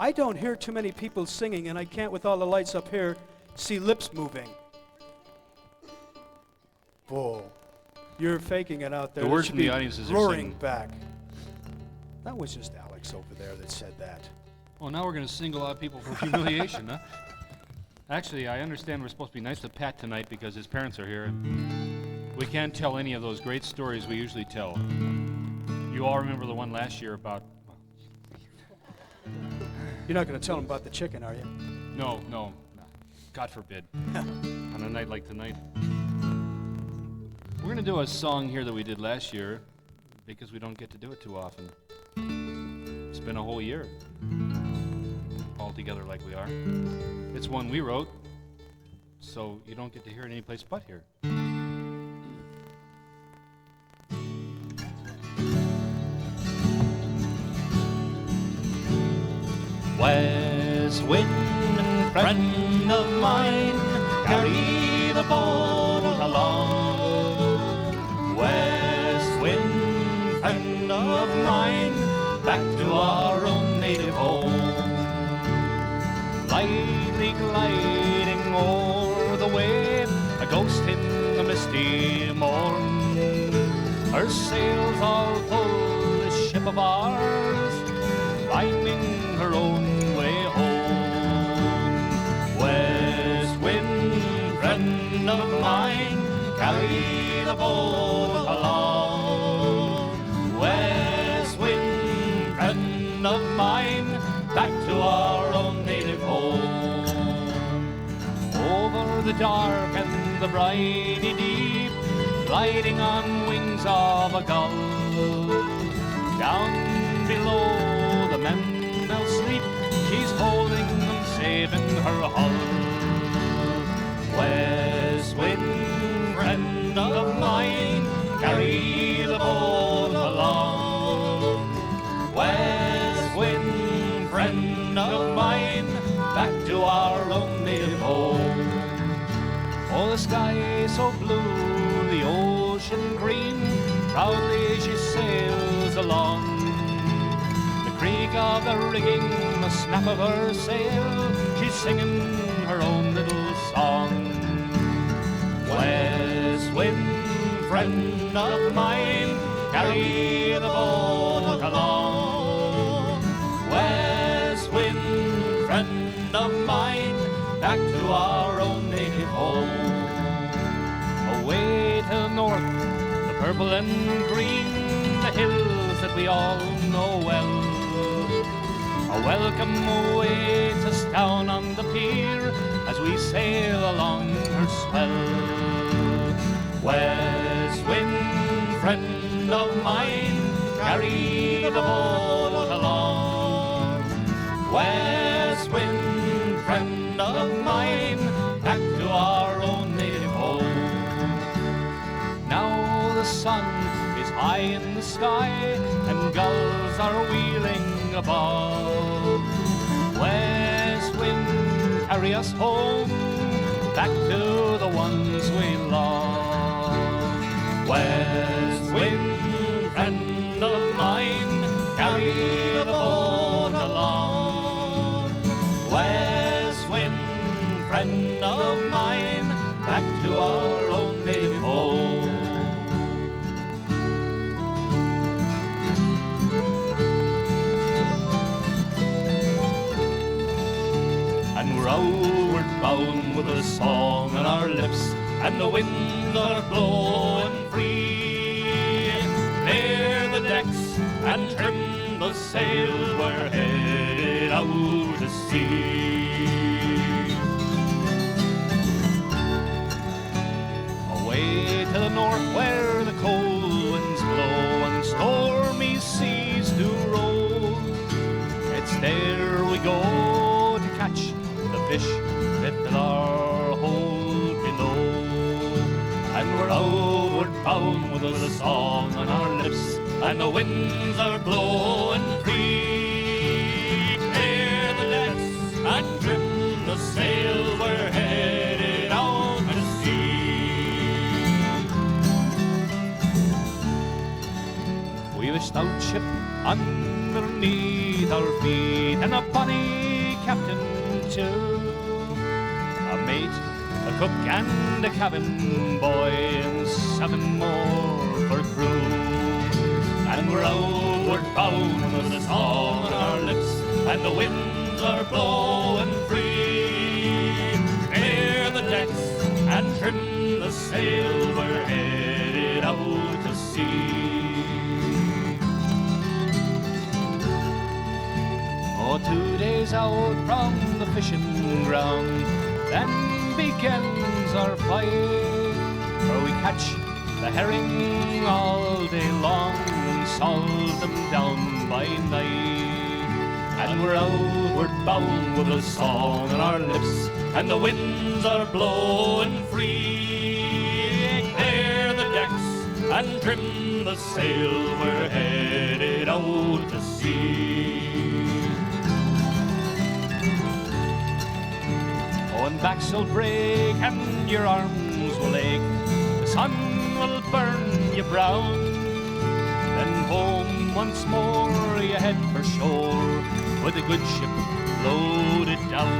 I don't hear too many people singing, and I can't, with all the lights up here, see lips moving. Whoa. You're faking it out there. The words from the audience is roaring back. That was just Alex over there that said that. Well, now we're going to single out people for humiliation, huh? Actually, I understand we're supposed to be nice to Pat tonight because his parents are here, and we can't tell any of those great stories we usually tell. You all remember the one last year about... You're not going to tell them about the chicken, are you? No. God forbid. On a night like tonight. We're going to do a song here that we did last year because we don't get to do it too often. It's been a whole year all together like we are. It's one we wrote, so you don't get to hear it anyplace but here. West wind, friend of mine, carry the boat along. West wind, friend of mine, back to our own native home. Lightly gliding o'er the wave, a ghost in the misty morn. Her sails all full, this ship of ours, finding her own way home. West wind, friend of mine, carry the boat along. West wind, friend of mine, back to our own native home. Over the dark and the briny deep, gliding on wings of a gull. Down below the men they'll sleep, she's holding them safe in her hull. West wind, friend of mine, carry the boat along. West wind, friend of mine, back to our own native home. Oh, the sky so blue, the ocean green, proudly she sails along. The creak of the rigging, the snap of her sail, she's singing her own little song. West wind, friend of mine, carry the boat along. West wind, friend of mine, back to our own native home. Away to the north, the purple and green, the hills that we all know well. A welcome away to us down on the pier as we sail along her swell. West wind, friend of mine, carry the boat along. West wind, friend of mine, back to our own native home. Now the sun is high in the sky and gulls are wheeling above. West wind, carry us home, back to the ones we love. West wind, friend of mine, carry the boat along. West wind, friend of mine, back to our own native home. And we're outward bound with a song on our lips, and the winds are blowing free. Clear the decks and trim the sails, we're headed out to sea. Away to the north where the cold winds blow and stormy seas do roll, it's there we go to catch the fish that our hold below. And we're outward bound with a song on our lips, and the winds are blowing free. Clear the decks and trim the sail, we're headed out to sea. We've a stout ship underneath beneath our feet, and a bonny captain too. A mate, a cook, and a cabin boy, and 7 more for crew. And we're outward bound with a song on our lips, and the winds are blowing free. Clear the decks and trim the sail, we're headed out to sea. Oh, 2 days out from the fishing ground, then begins our fight, where we catch the herring all day long and salt them down by night. And we're outward bound with a song on our lips, and the winds are blowing free. Clear the decks and trim the sail, we're headed out to sea. Oh, and backs will break and your arms will ache, the sun will burn you brown. Then home once more you head for shore, with a good ship loaded down.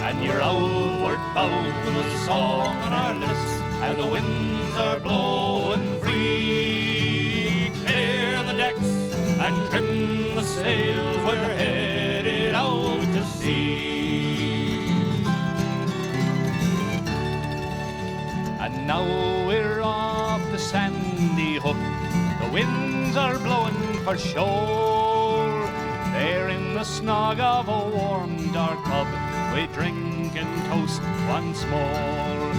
And you're outward bound with a song on our lips, and the winds are blowing free. Clear the decks and trim the sails, we're headed out to sea. And now we're off the Sandy Hook, the winds are blowing for shore. There in the snog of a warm dark pub, we drink and toast once more.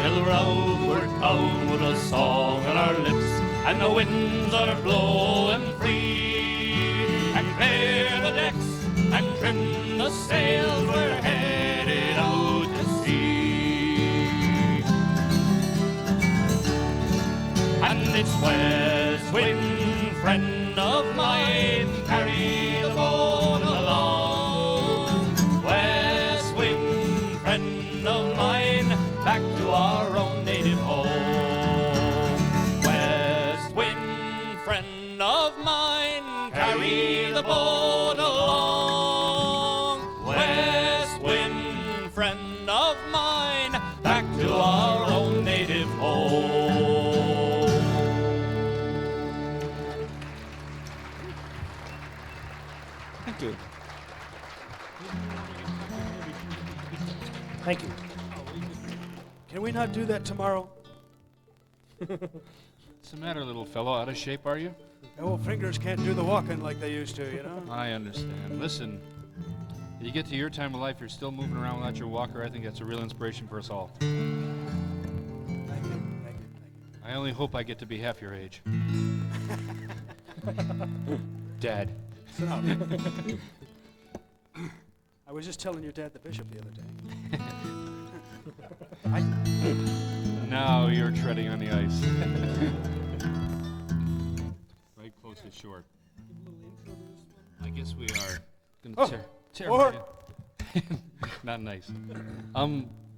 Till we're outward bound with a song on our lips, and the winds are blowing free. And clear the decks and trim the sails, we're headed out to sea. And it's west wind, friend of mine, carry the boat along. West wind, friend of mine, back to our own native home. West wind, friend of mine, carry the boat along. West wind, friend of mine, back to our own native home. Thank you. Thank you. Can we not do that tomorrow? What's the matter, little fellow? Out of shape, are you? Old fingers can't do the walking like they used to, you know? I understand. Listen, you get to your time of life, you're still moving around without your walker. I think that's a real inspiration for us all. Thank you, thank you, thank you. I only hope I get to be half your age. Dad. So, I was just telling your dad, the bishop, the other day. Now you're treading on the ice. Right close to short. I guess we are gonna tear right in. Not nice.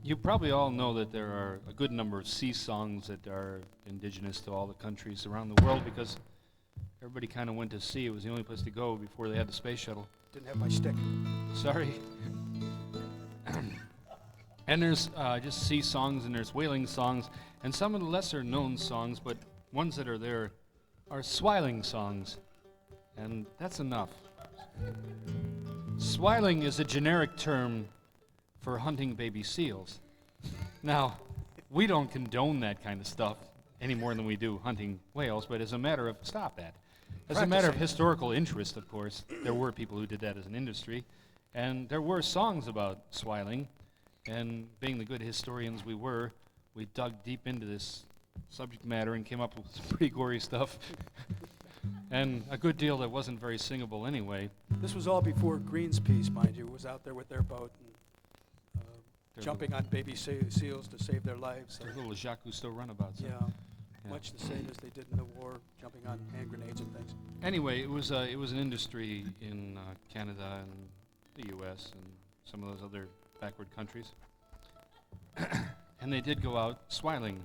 You probably all know that there are a good number of sea songs that are indigenous to all the countries around the world because everybody kind of went to sea. It was the only place to go before they had the space shuttle. Didn't have my stick. Sorry. And there's just sea songs, and there's whaling songs, and some of the lesser known songs, but ones that are there are swiling songs. And that's enough. Swiling is a generic term for hunting baby seals. Now, we don't condone that kind of stuff any more than we do hunting whales, but as a matter of, stop that. As a matter of historical interest, of course, there were people who did that as an industry, and there were songs about swiling, and being the good historians we were, we dug deep into this subject matter and came up with some pretty gory stuff, and a good deal that wasn't very singable anyway. This was all before Greenpeace, mind you, was out there with their boat and jumping on baby seals to save their lives. There's little Jacques Cousteau runabouts. Yeah, much the same as they did in the war, jumping on hand grenades and things. Anyway, it was an industry in Canada and the U.S. and some of those other backward countries. And they did go out swiling,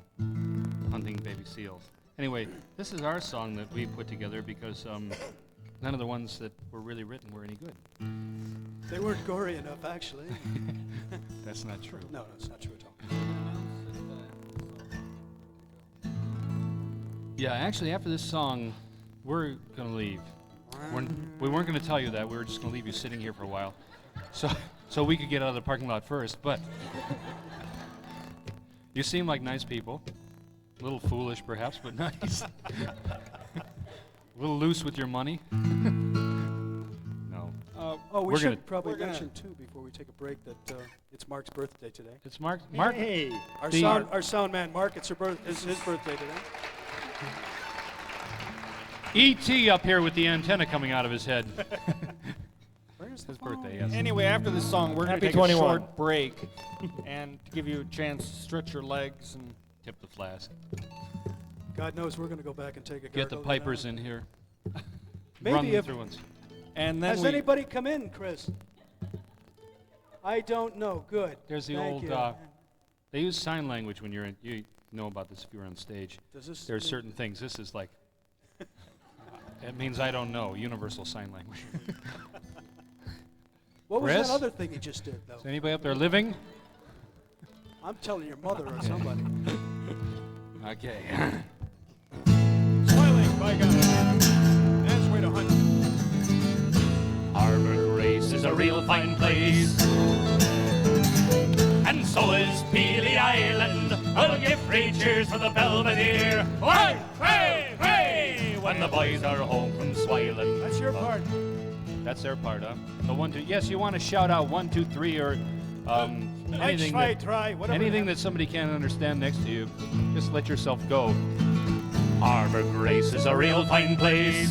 hunting baby seals. Anyway, this is our song that we put together because none of the ones that were really written were any good. They weren't gory enough, actually. That's not true. No, it's not true at all. Yeah, actually, after this song, we're going to leave. We weren't going to tell you that. We were just going to leave you sitting here for a while. So we could get out of the parking lot first. But you seem like nice people. A little foolish, perhaps, but nice. A little loose with your money. No. We should probably mention, too, before we take a break, that it's Mark's birthday today. It's Mark? Hey. Our sound man, Mark, it's his birthday today. E.T. up here with the antenna coming out of his head. Where's His birthday, yes. Anyway, after this song, we're going to Happy take 21. a short break and to give you a chance to stretch your legs and Tip the flask. God knows we're going to go back and take a Get the gargle pipers tonight. in here. Maybe Run if through ones. and then has we anybody come in, Chris? I don't know. Good. There's the Thank old, you. they use sign language when you're in, you know about this if you were on stage. Does this There's mean- certain things. This is like, it means I don't know, universal sign language. What was Chris? that other thing he just did, though? Is anybody up there living? I'm telling your mother or somebody. Okay. Smiling, by God. That's way to hunt. Harbor Grace is a real fine place, and so is Peely Island. We'll give free cheers for the Belvedere. Hey, hey, hey! When the boys are home from Swiland. That's your part. That's their part, huh? The 1, 2. Yes, you want to shout out 1, 2, 3, or anything. Try, whatever. Anything that somebody can't understand next to you, just let yourself go. Harbor Grace is a real fine place,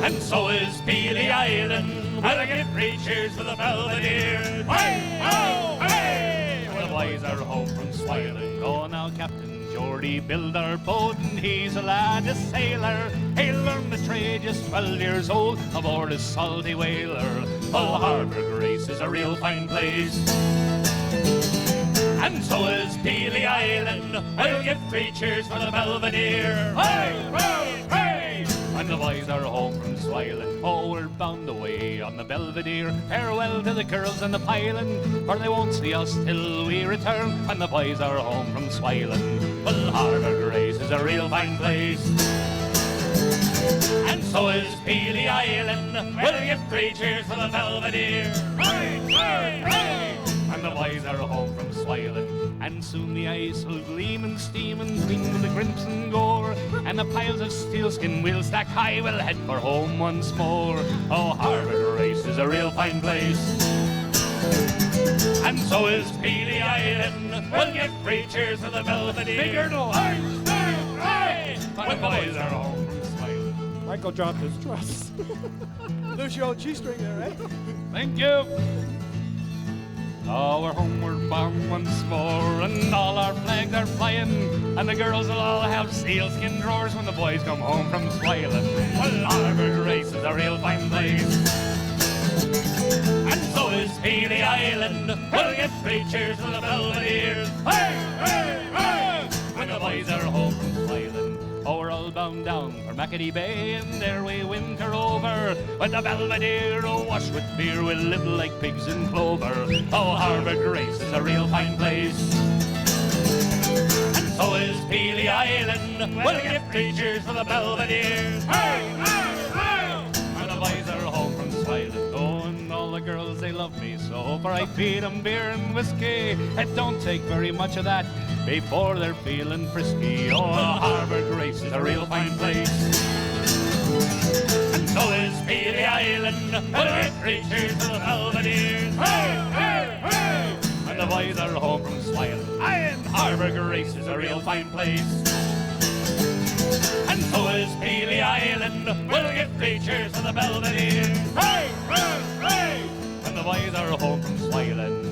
and so is Peely Island. We'll give free cheers for the Belvedere. Hey, oh, hey! When the boys are home from Swiland. Oh, now, Captain Geordie built our boat, and he's a lad, a sailor. He learned the trade just 12 years old aboard a salty whaler. Oh, Harbor Grace is a real fine place, and so is Peely Island. We'll give three cheers for the Belvedere. Hey, hey, hey! When the boys are home from Swiland, oh, we're bound away on the Belvedere. Farewell to the girls and the piling, for they won't see us till we return. When the boys are home from Swiland, well, Harbor Grace is a real fine place, and so is Peely Island. We'll give three cheers for the Belvedere. Hey, hey, hey! And the boys are home from Swiland, and soon the ice will gleam and steam and gleam with the crimson gore, and the piles of steelskin we'll stack high, we'll head for home once more. Oh, Harbor Grace is a real fine place, and so is Peely Island. We'll give three cheers for the Belvedere. Big girdle! Hey, hey, hey! When the boys are home from Swiland. Michael dropped his truss. Lose your old G-string there, right? Thank you. Oh, we're homeward bound once more, and all our flags are flying, and the girls will all have sealskin drawers when the boys come home from Swiland. Well, Harbor Grace is a real fine place, and so is Peely Island. We'll get three cheers for the Belvedere. Hey, hey, hey! When the boys are home from Swiland. Oh, we're all bound down for Mackety Bay, and there we winter over. With the Belvedere, awash with beer, we'll live like pigs in clover. Oh, Harbor Grace is a real fine place, and so is Peely Island. We'll give three cheers for the Belvedere. Hey, hey, hey! And the boys are home from Swiland. Oh, and all the girls, they love me so, for I feed 'em beer and whiskey. It don't take very much of that before they're feeling frisky. Oh, Harbor Grace is a real fine place, and so is Peely Island. We'll get three cheers for the Belvedere. Hey, hey, hey! And the boys are home from Swiland. And Harbor Grace is a real fine place, and so is Peely Island. We'll get three cheers for the Belvedere. Hey, hey, hey! And the boys are home from Swiland.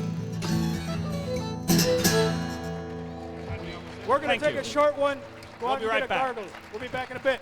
We're going to take a short one. Go We'll out be and right get a back. gargle. We'll be back in a bit.